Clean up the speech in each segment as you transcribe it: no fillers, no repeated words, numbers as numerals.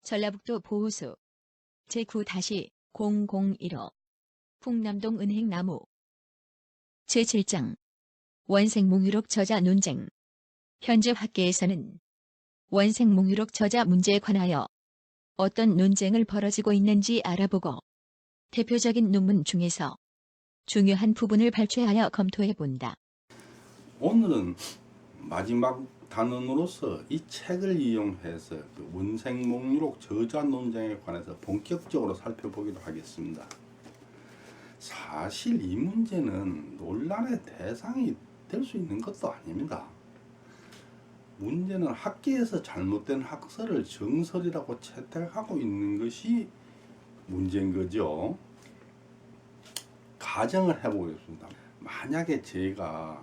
전라북도 보호소 제9-0015 풍남동 은행나무 제7장 원생몽유록 저자 논쟁. 현재 학계에서는 원생몽유록 저자 문제에 관하여 어떤 논쟁을 벌어지고 있는지 알아보고 대표적인 논문 중에서 중요한 부분을 발췌하여 검토해본다. 오늘은 마지막 단원으로서 이 책을 이용해서 그 원생몽유록 저자 논쟁에 관해서 본격적으로 살펴보기로 하겠습니다. 사실 이 문제는 논란의 대상이 될 수 있는 것도 아닙니다. 문제는 학계에서 잘못된 학설을 정설이라고 채택하고 있는 것이 문제인 거죠. 가정을 해보겠습니다. 만약에 제가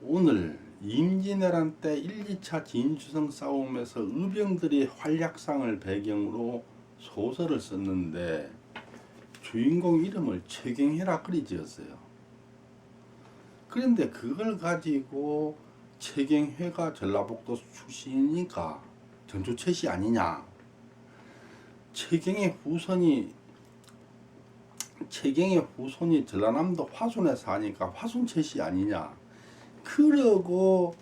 오늘 임진왜란 때 1, 2차 진주성 싸움에서 의병들이 활약상을 배경으로 소설을 썼는데 주인공 이름을 최경회라 그리 지었어요. 그런데 그걸 가지고 최경회가 전라북도 출신이니까 전주채씨 아니냐, 최경회 후손이 전라남도 화순에 사니까 화순채씨 아니냐, 그러고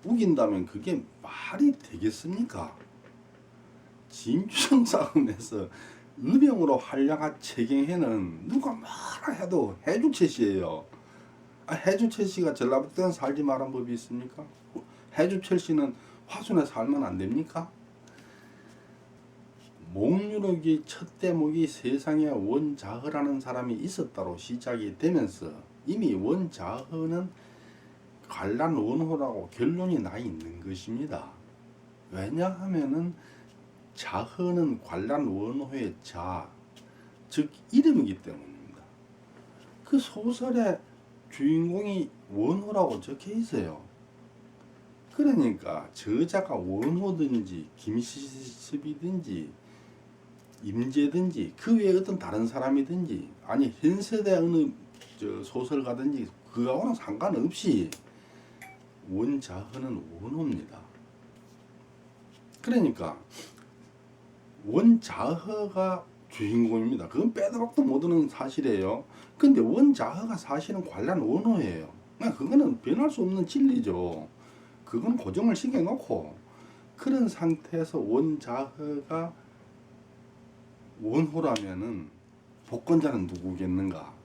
우긴다면 그게 말이 되겠습니까? 진주성 싸움에서 의병으로 활약한 최경회는 누가 뭐라 해도 해주채씨예요. 해주채씨가 전라북도에 살지 말란 법이 있습니까? 해주채씨는 화순에 살면 안 됩니까? 몽유록이 첫 대목이 세상에 원자허라는 사람이 있었다로 시작이 되면서 이미 원자허는 관란 원호라고 결론이 나 있는 것입니다. 왜냐하면은 자허는 관란 원호의 자, 즉 이름이기 때문입니다. 그 소설의 주인공이 원호라고 적혀 있어요. 그러니까 저자가 원호든지 김시습이든지 임제든지 그 외에 어떤 다른 사람이든지 아니 현세대 어느 소설가든지 그거하고는 상관없이 원자허는 원호입니다. 그러니까 원자허가 주인공입니다. 그건 빼도 박도 못하는 사실이에요. 근데 원자허가 사실은 관란 원호예요. 그거는 변할 수 없는 진리죠. 그건 고정을 시켜놓고 그런 상태에서 원자허가 원호라면은 복권자는 누구겠는가?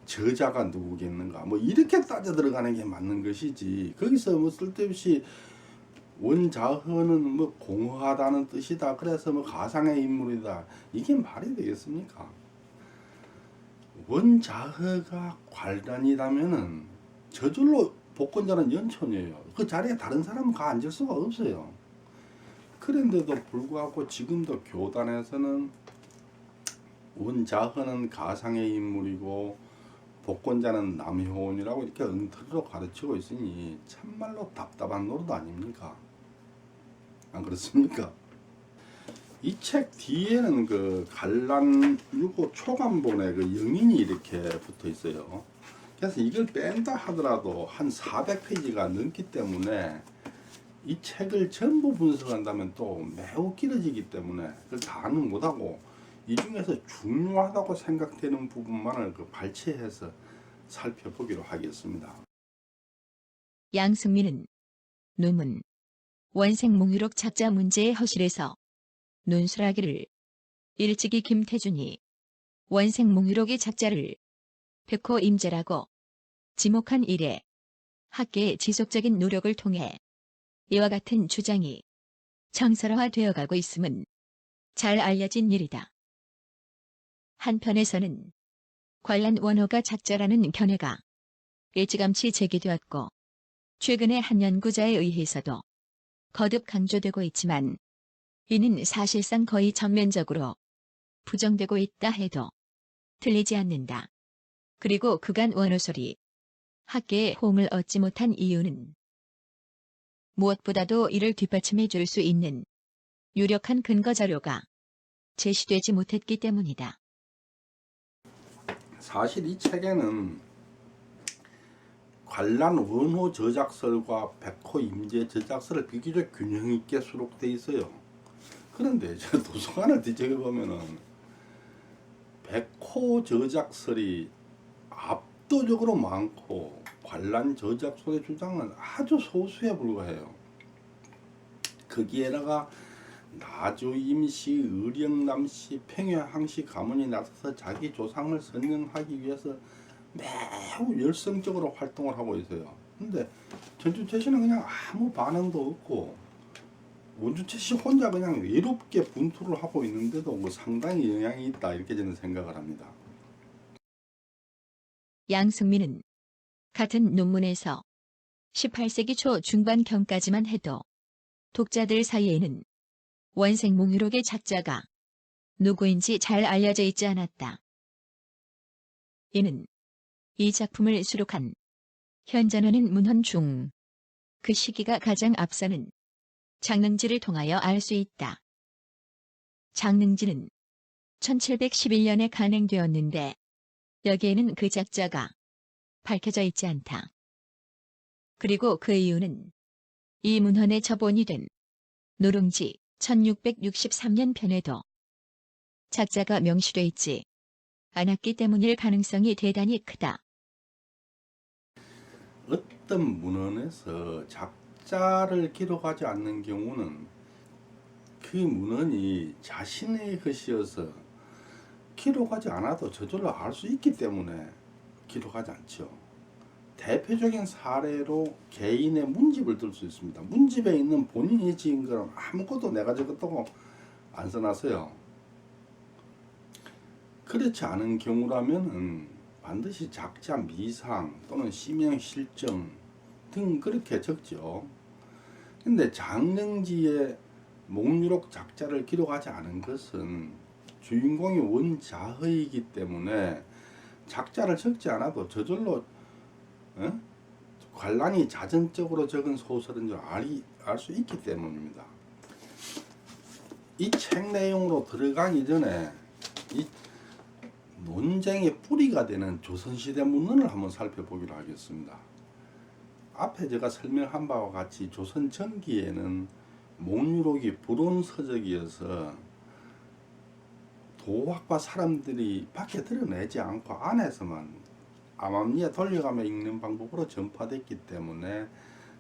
저자가 누구겠는가? 뭐 이렇게 따져 들어가는 게 맞는 것이지. 거기서 뭐 쓸데없이 원자허는 뭐 공허하다는 뜻이다. 그래서 뭐 가상의 인물이다. 이게 말이 되겠습니까? 원자허가 관란이라면은 저절로 복권자는 연천이에요. 그 자리에 다른 사람은 가 앉을 수가 없어요. 그런데도 불구하고 지금도 교단에서는 원자허는 가상의 인물이고 복권자는 남효원이라고 이렇게 엉터리로 가르치고 있으니 참말로 답답한 노릇 아닙니까? 안 그렇습니까? 이 책 뒤에는 그 관란 6호 초간본에 그 영인이 이렇게 붙어 있어요. 그래서 이걸 뺀다 하더라도 한 400페이지가 넘기 때문에 이 책을 전부 분석한다면 또 매우 길어지기 때문에 그걸 다는 못하고 이 중에서 중요하다고 생각되는 부분만을 그 발췌해서 살펴보기로 하겠습니다. 양승민은 논문 원생몽유록 작자 문제의 허실에서 논술하기를 일찍이 김태준이 원생몽유록의 작자를 백호 임제라고 지목한 이래 학계의 지속적인 노력을 통해 이와 같은 주장이 정설화되어 가고 있음은 잘 알려진 일이다. 한편에서는 관란 원호가 작자라는 견해가 일찌감치 제기되었고 최근에 한 연구자에 의해서도 거듭 강조되고 있지만 이는 사실상 거의 전면적으로 부정되고 있다 해도 틀리지 않는다. 그리고 그간 원호설이 학계의 호응을 얻지 못한 이유는 무엇보다도 이를 뒷받침해 줄 수 있는 유력한 근거 자료가 제시되지 못했기 때문이다. 사실 이 책에는 관란 원호 저작설과 백호 임제 저작설을 비교적 균형 있게 수록되어 있어요. 그런데 저 도서관을 뒤적여 보면은 백호 저작설이 압도적으로 많고 관람 저작설의 주장은 아주 소수에 불과해요. 거기에다가 나주 임시, 의령남시, 평야항시 가문이 나서서 자기 조상을 선명하기 위해서 매우 열성적으로 활동을 하고 있어요. 근데 전주채 씨는 그냥 아무 반응도 없고 원주채 씨 혼자 그냥 외롭게 분투를 하고 있는데도 뭐 상당히 영향이 있다 이렇게 저는 생각을 합니다. 양승민은 같은 논문에서 18세기 초 중반경까지만 해도 독자들 사이에는 원생몽유록의 작자가 누구인지 잘 알려져 있지 않았다. 이는 이 작품을 수록한 현전하는 문헌 중 그 시기가 가장 앞서는 장능지를 통하여 알 수 있다. 장능지는 1711년에 간행되었는데 여기에는 그 작자가 밝혀져 있지 않다. 그리고 그 이유는 이 문헌의 저본이 된 노릉지 1663년 편에도 작자가 명시돼 있지 않았기 때문일 가능성이 대단히 크다. 어떤 문헌에서 작자를 기록하지 않는 경우는 그 문헌이 자신의 것이어서 기록하지 않아도 저절로 알 수 있기 때문에 기록하지 않죠. 대표적인 사례로 개인의 문집을 들 수 있습니다. 문집에 있는 본인이 지은 거는 아무것도 내가 적었다고 안 써놨어요. 그렇지 않은 경우라면 반드시 작자 미상 또는 시명 실정 등 그렇게 적죠. 근데 장릉지의 목유록 작자를 기록하지 않은 것은 주인공이 원자허이기 때문에 작자를 적지 않아도 저절로 관람이 자전적으로 적은 소설인 줄 알 수 있기 때문입니다. 이 책 내용으로 들어가기 전에 이 논쟁의 뿌리가 되는 조선시대 문헌을 한번 살펴보기로 하겠습니다. 앞에 제가 설명한 바와 같이 조선 전기에는 목유록이 불온서적이어서 도학과 사람들이 밖에 드러내지 않고 안에서만 암암리에 돌려가며 읽는 방법으로 전파됐기 때문에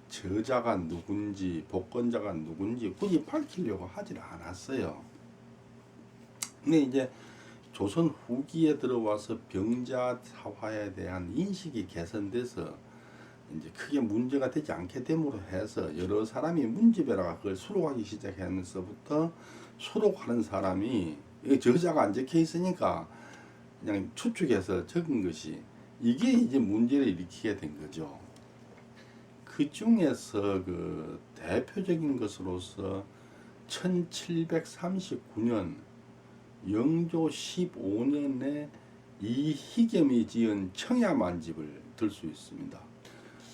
저자가 누군지 복권자가 누군지 굳이 밝히려고 하질 않았어요. 근데 이제 조선 후기에 들어와서 병자 사화에 대한 인식이 개선돼서 이제 크게 문제가 되지 않게 됨으로 해서 여러 사람이 문집에다가 그걸 수록하기 시작하면서부터 수록하는 사람이 저자가 안 적혀 있으니까 그냥 추측해서 적은 것이 이게 이제 문제를 일으키게 된 거죠. 그 중에서 그 대표적인 것으로서 1739년 영조 15년에 이희겸이 지은 청야만집을 들 수 있습니다.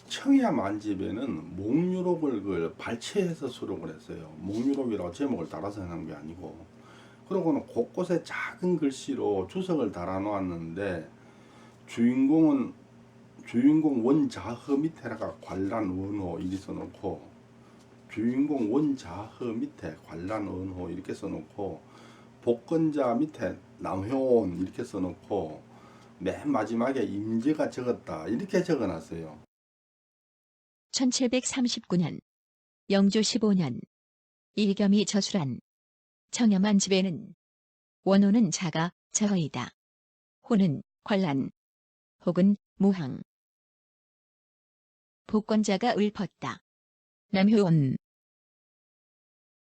청야만집에는 목유록을 그 발췌해서 수록을 했어요. 목유록이라고 제목을 달아서 해놓은 게 아니고, 그러고는 곳곳에 작은 글씨로 주석을 달아 놓았는데 주인공 원자허 밑에다가 관란 원호 이렇게 써놓고, 주인공 원자허 밑에 관란 원호 이렇게 써놓고, 복권자 밑에 남효원 이렇게 써놓고, 맨 마지막에 임제가 적었다 이렇게 적어놨어요. 1739년 영조 15년 이희겸이 저술한 청야만집에는 원호는 자가 저허이다. 호는 관란 혹은 무항. 복권자가 읊었다. 남효원.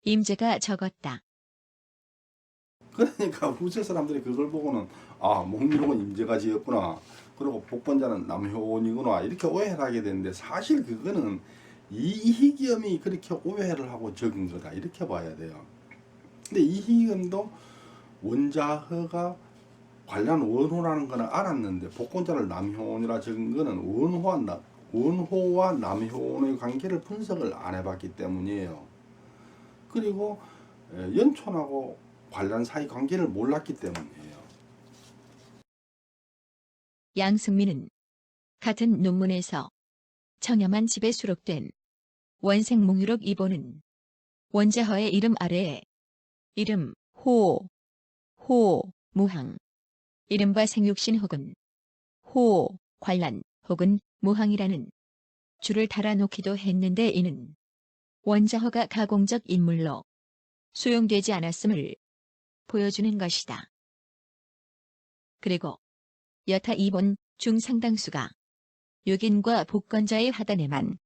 임제가 적었다. 그러니까 후세 사람들이 그걸 보고는 목유록은 임제가 지었구나, 그리고 복권자는 남효원이구나 이렇게 오해를 하게 되는데, 사실 그거는 이희겸이 그렇게 오해를 하고 적은 거다 이렇게 봐야 돼요. 근데 이희겸도 원자허가 관련 원호라는 거는 알았는데 복권자를 남효원이라 적은 거는 원호와 남효원의 관계를 분석을 안 해봤기 때문이에요. 그리고 연촌하고 관련 사이 관계를 몰랐기 때문이에요. 양승민은 같은 논문에서 청야만집에 수록된 원생몽유록 2보는 원자허의 이름 아래에 이름, 무항. 이른바 생육신 혹은 관란 혹은 무항이라는 줄을 달아놓기도 했는데 이는 원자호가 가공적 인물로 수용되지 않았음을 보여주는 것이다. 그리고 여타 이본 중 상당수가 육인과 복권자의 하단에만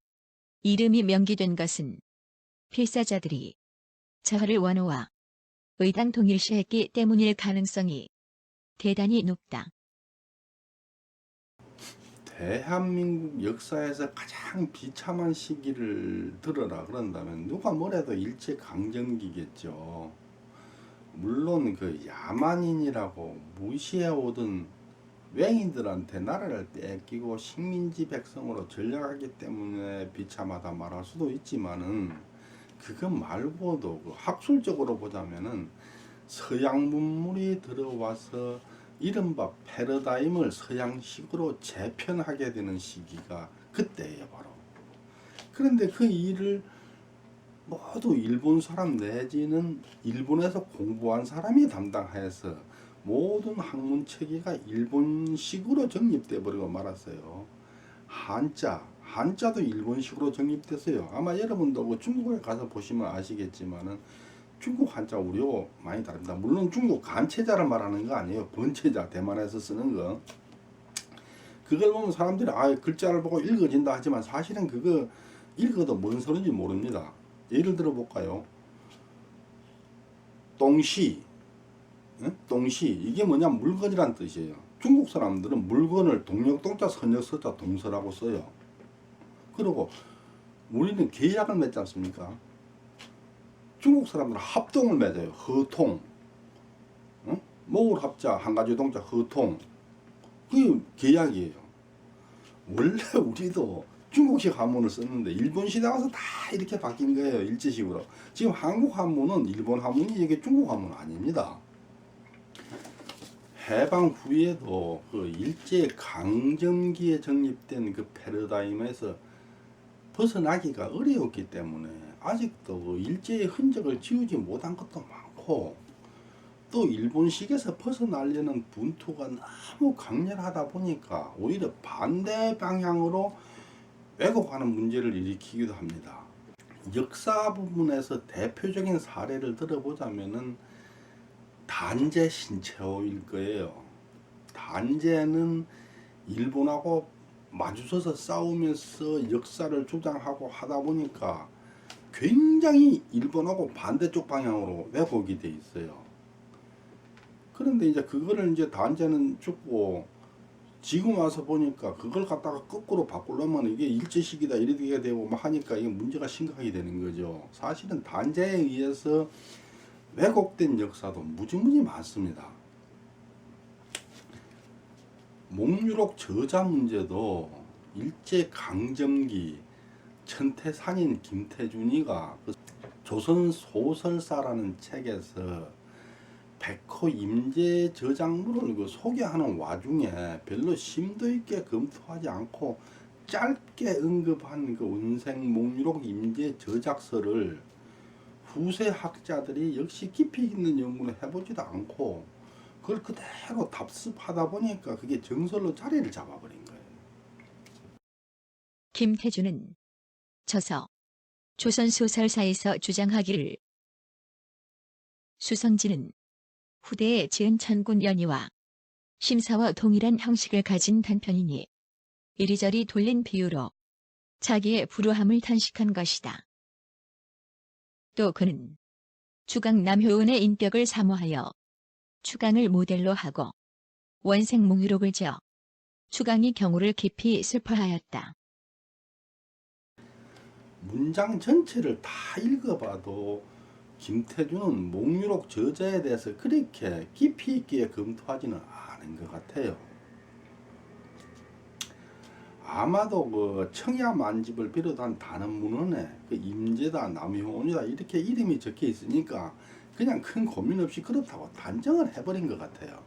이름이 명기된 것은 필사자들이 자화를 원어와 의당 동일시했기 때문일 가능성이 대단히 높다. 대한민국 역사에서 가장 비참한 시기를 들어라 그런다면 누가 뭐래도 일제강점기겠죠. 물론 그 야만인이라고 무시해오던 맹인들한테 나라를 뺏기고 식민지 백성으로 전락하기 때문에 비참하다 말할 수도 있지만은 그거 말고도 그 학술적으로 보자면은 서양 문물이 들어와서 이른바 패러다임을 서양식으로 재편하게 되는 시기가 그때예요 바로. 그런데 그 일을 모두 일본 사람 내지는 일본에서 공부한 사람이 담당해서 모든 학문 체계가 일본식으로 정립돼 버리고 말았어요. 한자도 일본식으로 정립됐어요. 아마 여러분도 그 중국에 가서 보시면 아시겠지만은 중국 한자 우리하고 많이 다릅니다. 물론 중국 간체자를 말하는 거 아니에요. 번체자, 대만에서 쓰는 거. 그걸 보면 사람들이 글자를 보고 읽어진다 하지만 사실은 그거 읽어도 뭔 소리인지 모릅니다. 예를 들어 볼까요? 똥시, 똥시 이게 뭐냐 물건이란 뜻이에요. 중국 사람들은 물건을 동력동자, 선역서자, 동서라고 써요. 그리고 우리는 계약을 맺지 않습니까? 중국 사람들은 합동을 맺어요. 허통, 모을 합자 한 가지 동자 허통, 그게 계약이에요. 원래 우리도 중국식 한문을 썼는데 일본 시대 와서 다 이렇게 바뀐 거예요. 일제식으로. 지금 한국 한문은 일본 한문이 이게 중국 한문 아닙니다. 해방 후에도 그 일제 강점기에 정립된 그 패러다임에서 벗어나기가 어려웠기 때문에 아직도 그 일제의 흔적을 지우지 못한 것도 많고, 또 일본식에서 벗어나려는 분투가 너무 강렬하다 보니까 오히려 반대 방향으로 왜곡하는 문제를 일으키기도 합니다. 역사 부분에서 대표적인 사례를 들어보자면은 단제 신체호일 거예요. 단제는 일본하고 마주서서 싸우면서 역사를 주장하고 하다 보니까 굉장히 일본하고 반대쪽 방향으로 왜곡이 돼 있어요. 그런데 이제 그거를 이제 단제는 죽고 지금 와서 보니까 그걸 갖다가 거꾸로 바꾸려면 이게 일제식이다 이렇게 되고 막 하니까 이게 문제가 심각하게 되는 거죠. 사실은 단제에 의해서 왜곡된 역사도 무지무지 많습니다. 목유록 저자 문제도 일제 강점기 천태산인 김태준이가 그 조선 소설사라는 책에서 백호 임제 저작물을 그 소개하는 와중에 별로 심도 있게 검토하지 않고 짧게 언급한 그 운생 목유록 임제 저작서를 후세 학자들이 역시 깊이 있는 연구를 해보지도 않고 그걸 그대로 답습하다 보니까 그게 정설로 자리를 잡아버린 거예요. 김태준은 저서 조선소설사에서 주장하기를 수성지는 후대에 지은 천군 연의와 심사와 동일한 형식을 가진 단편이니 이리저리 돌린 비유로 자기의 불우함을 탄식한 것이다. 또 그는 추강 남효은의 인격을 사모하여 추강을 모델로 하고 원생몽유록을 지어 추강이 경우를 깊이 슬퍼하였다. 문장 전체를 다 읽어봐도 김태준은 목유록 저자에 대해서 그렇게 깊이 있게 검토하지는 않은 것 같아요. 아마도 그 청야만집을 비롯한 다른 문헌에 그 임제다, 남효원이다 이렇게 이름이 적혀 있으니까 그냥 큰 고민 없이 그렇다고 단정을 해버린 것 같아요.